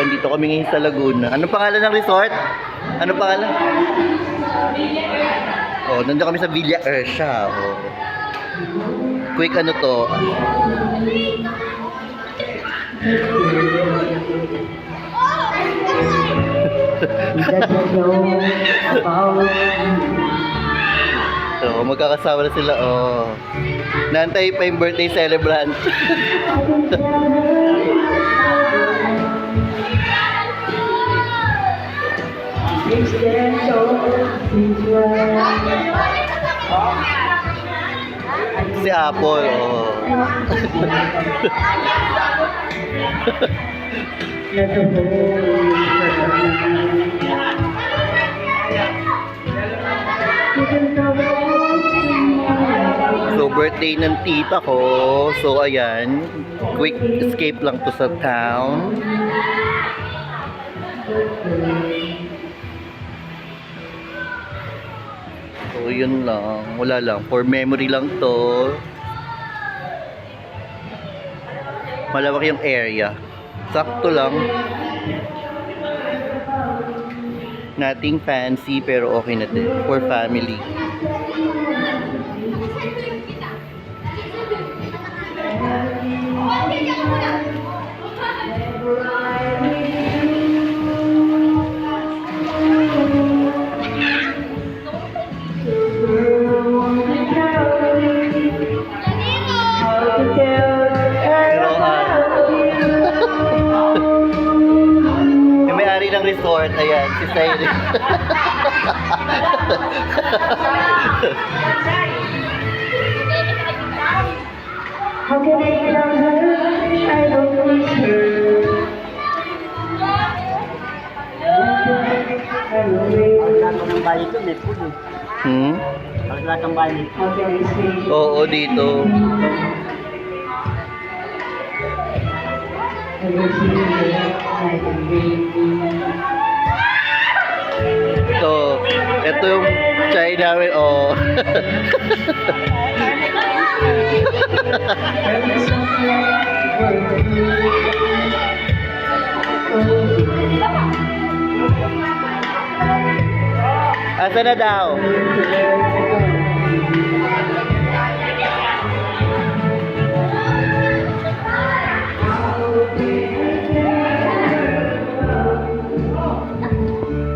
nandito kami ngayon sa Laguna. Anong pangalan ng resort? Anong pangalan? Oh, nandito kami sa Villa Ersha. Oh. Quick ano to? So, magkakasama na sila. Oh. Nantay pa yung birthday celebrant. Si Apple, oh. So, birthday ng tita ko. So, ayan. Quick escape lang to sa town. So, yun lang. Wala lang. For memory lang to. Malawak yung area. Sakto lang. Nothing fancy pero okay na din. For family. Ng resort, ayan, si Cyril. How can I love her? I don't miss her. Lahat ng bahay ito, may food eh. Lahat ng bahay ito. How can I say? Oo, dito. Ito yung chai namin, oh. Asa na daw?